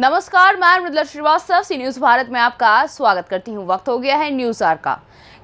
नमस्कार, मैं मृदुला श्रीवास्तव सी न्यूज भारत में आपका स्वागत करती हूं। वक्त हो गया है न्यूज आवर का।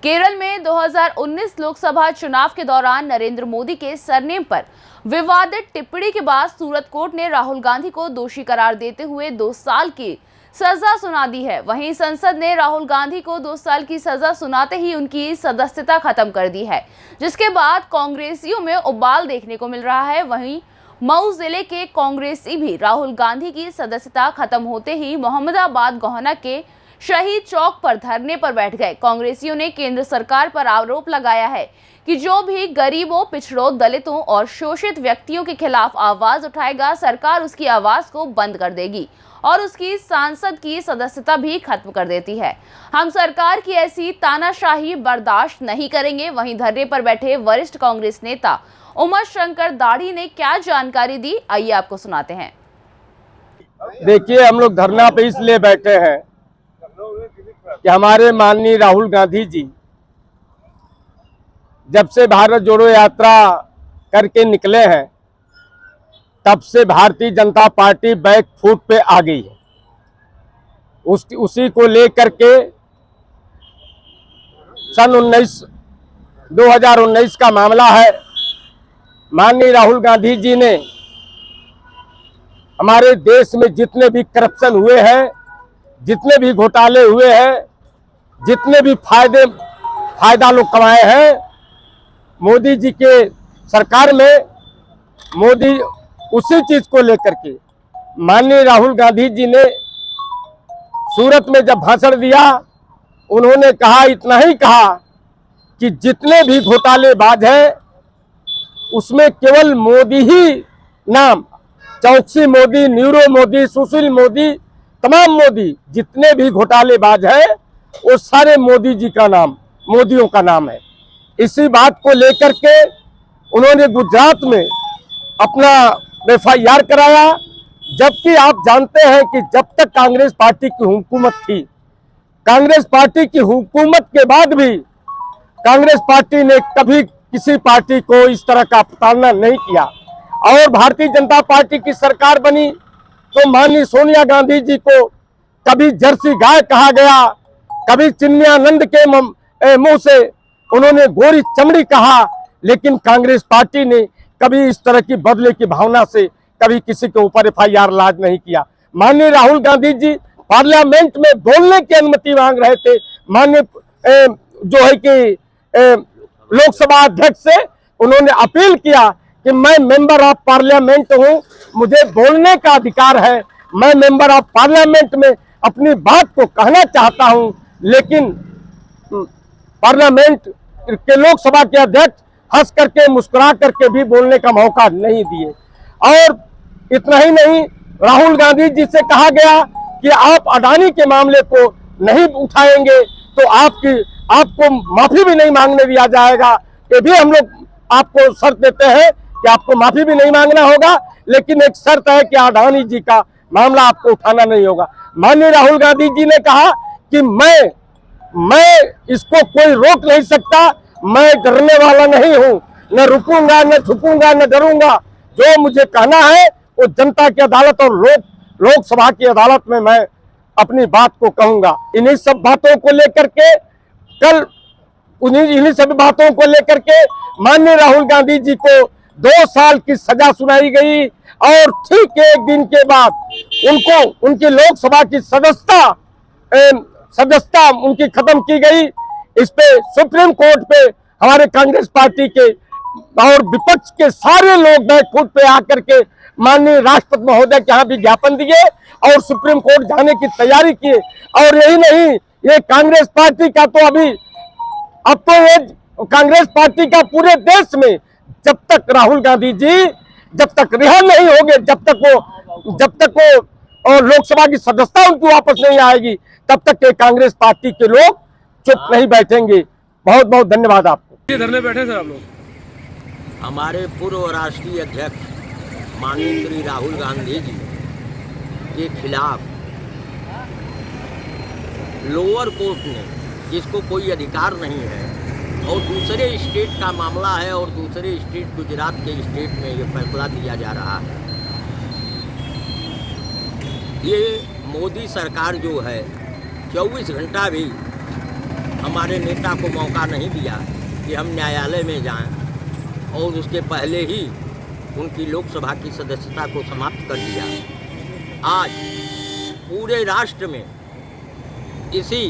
केरल में 2019 लोकसभा चुनाव के दौरान नरेंद्र मोदी के सरनेम पर विवादित टिप्पणी के बाद सूरत कोर्ट ने राहुल गांधी को दोषी करार देते हुए 2 साल की सजा सुना दी है। वहीं संसद ने राहुल गांधी को 2 साल की सजा सुनाते ही उनकी सदस्यता खत्म कर दी है, जिसके बाद कांग्रेसियों में उबाल देखने को मिल रहा है। वहीं मऊ जिले के कांग्रेसी भी राहुल गांधी की सदस्यता खत्म होते ही मोहम्मदाबाद गोहना के शहीद चौक पर धरने पर बैठ गए। कांग्रेसियों ने केंद्र सरकार पर आरोप लगाया है कि जो भी गरीबों, पिछड़ों, दलितों और शोषित व्यक्तियों के खिलाफ आवाज उठाएगा, सरकार उसकी आवाज को बंद कर देगी और उसकी सांसद की सदस्यता भी खत्म कर देती है। हम सरकार की ऐसी तानाशाही बर्दाश्त नहीं करेंगे। वहीं धरने पर बैठे वरिष्ठ कांग्रेस नेता उमा शंकर दाढ़ी ने क्या जानकारी दी, आइए आपको सुनाते हैं। देखिए, हम लोग धरना पे इसलिए बैठे हैं कि हमारे माननीय राहुल गांधी जी जब से भारत जोड़ो यात्रा करके निकले हैं, तब से Bharatiya Janata party back foot पे आ गई है। उसी को लेकर के सन 2019 का मामला है। माननीय राहुल गांधी जी ने हमारे देश में जितने भी करप्शन हुए हैं, जितने भी घोटाले हुए हैं, जितने भी फायदा लोग कमाए हैं, मोदी जी के सरकार में मोदी उसी चीज को लेकर के माननीय राहुल गांधी जी ने सूरत में जब भाषण दिया, उन्होंने कहा, इतना ही कहा कि जितने भी घोटालेबाज हैं उसमें केवल मोदी ही नाम, चौकसी मोदी, न्यूरो मोदी, सुशील मोदी, तमाम मोदी, जितने भी घोटालेबाज हैं वो सारे मोदी जी का नाम, मोदियों का नाम है। इसी बात को लेकर के उन्होंने गुजरात में अपना FIR कराया, जबकि आप जानते हैं कि जब तक कांग्रेस पार्टी की हुकूमत थी, कांग्रेस पार्टी की हुकूमत के बाद भी कांग्रेस पार्टी ने कभी किसी पार्टी को इस तरह का प्रताड़ना नहीं किया। और भारतीय जनता पार्टी की सरकार बनी तो माननीय सोनिया गांधी जी को कभी जर्सी गाय कहा गया, कभी चिन्मयानंद के मुंह से उन्होंने गोरी चमड़ी कहा, लेकिन कांग्रेस पार्टी ने कभी इस तरह की बदले की भावना से कभी किसी के ऊपर FIR लाज नहीं किया। माननीय राहुल गांधी जी पार्लियामेंट में बोलने की अनुमति मांग रहे थे। माननीय जो है कि लोकसभा अध्यक्ष से उन्होंने अपील किया कि मैं मेंबर ऑफ पार्लियामेंट हूं, मुझे बोलने का अधिकार है, मैं मेंबर ऑफ पार्लियामेंट में अपनी बात को कहना चाहता हूं, लेकिन पार्लियामेंट के लोकसभा के अध्यक्ष हंस करके, मुस्कुरा करके भी बोलने का मौका नहीं दिए। और इतना ही नहीं, राहुल गांधी जी से कहा गया कि आप अडानी के मामले को नहीं उठाएंगे तो आपको माफी भी नहीं मांगने दिया जाएगा। ये भी हम लोग आपको शर्त देते हैं कि आपको माफी भी नहीं मांगना होगा, लेकिन एक शर्त है कि अडानी जी का मामला आपको उठाना नहीं होगा। माननीय राहुल गांधी जी ने कहा कि मैं इसको कोई रोक नहीं सकता, मैं डरने वाला नहीं हूं, न रुकूंगा, न झुकूंगा, न डरूंगा। जो मुझे कहना है वो जनता की अदालत और लोकसभा की अदालत में मैं अपनी बात को कहूंगा। इन्हीं सब बातों को लेकर के इन्हीं सभी बातों को लेकर के माननीय राहुल गांधी जी को 2 साल की सजा सुनाई गई और ठीक 1 दिन के बाद उनको उनकी लोकसभा की सदस्यता उनकी खत्म की गई। इस पे सुप्रीम कोर्ट पे हमारे कांग्रेस पार्टी के और विपक्ष के सारे लोग बैकफुट पे आकर के माननीय राष्ट्रपति महोदय के यहाँ भी ज्ञापन दिए और सुप्रीम कोर्ट जाने की तैयारी किए। और यही नहीं, ये कांग्रेस पार्टी का तो अब तो ये कांग्रेस पार्टी का पूरे देश में जब तक राहुल गांधी जी जब तक रिहा नहीं होंगे, जब तक वो लोकसभा की सदस्यता उनकी वापस नहीं आएगी, तब तक के कांग्रेस पार्टी के लोग चुप नहीं बैठेंगे। बहुत बहुत धन्यवाद आपको। धरने बैठे सर आप लोग। हमारे पूर्व राष्ट्रीय अध्यक्ष माननीय श्री राहुल गांधी जी के खिलाफ लोअर कोर्ट ने, जिसको कोई अधिकार नहीं है और दूसरे स्टेट का मामला है और दूसरे स्टेट गुजरात के स्टेट में ये फैसला दिया जा रहा है ये मोदी सरकार जो है 24 घंटा भी हमारे नेता को मौका नहीं दिया कि हम न्यायालय में जाएं और उसके पहले ही उनकी लोकसभा की सदस्यता को समाप्त कर दिया। आज पूरे राष्ट्र में इसी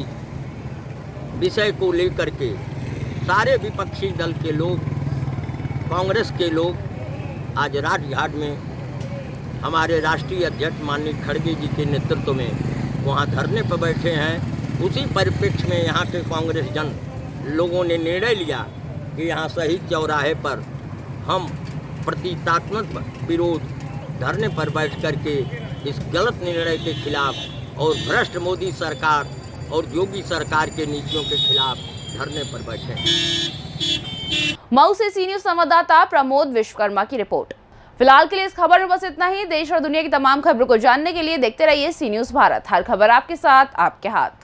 विषय को लेकर के सारे विपक्षी दल के लोग, कांग्रेस के लोग आज राजघाट में हमारे राष्ट्रीय अध्यक्ष माननीय खड़गे जी के नेतृत्व में वहाँ धरने पर बैठे हैं। उसी परिप्रेक्ष्य में यहाँ के कांग्रेस जन लोगों ने निर्णय लिया कि यहाँ शहीद चौराहे पर हम प्रतीकात्मक विरोध धरने पर बैठ करके इस गलत निर्णय के खिलाफ और भ्रष्ट मोदी सरकार और योगी सरकार के नीतियों के खिलाफ धरने पर बैठे हैं। मऊ से सी न्यूज संवाददाता प्रमोद विश्वकर्मा की रिपोर्ट। फिलहाल के लिए इस खबर में बस इतना ही। देश और दुनिया की तमाम खबरों को जानने के लिए देखते रहिए सी न्यूज भारत। हर खबर आपके साथ, आपके हाथ।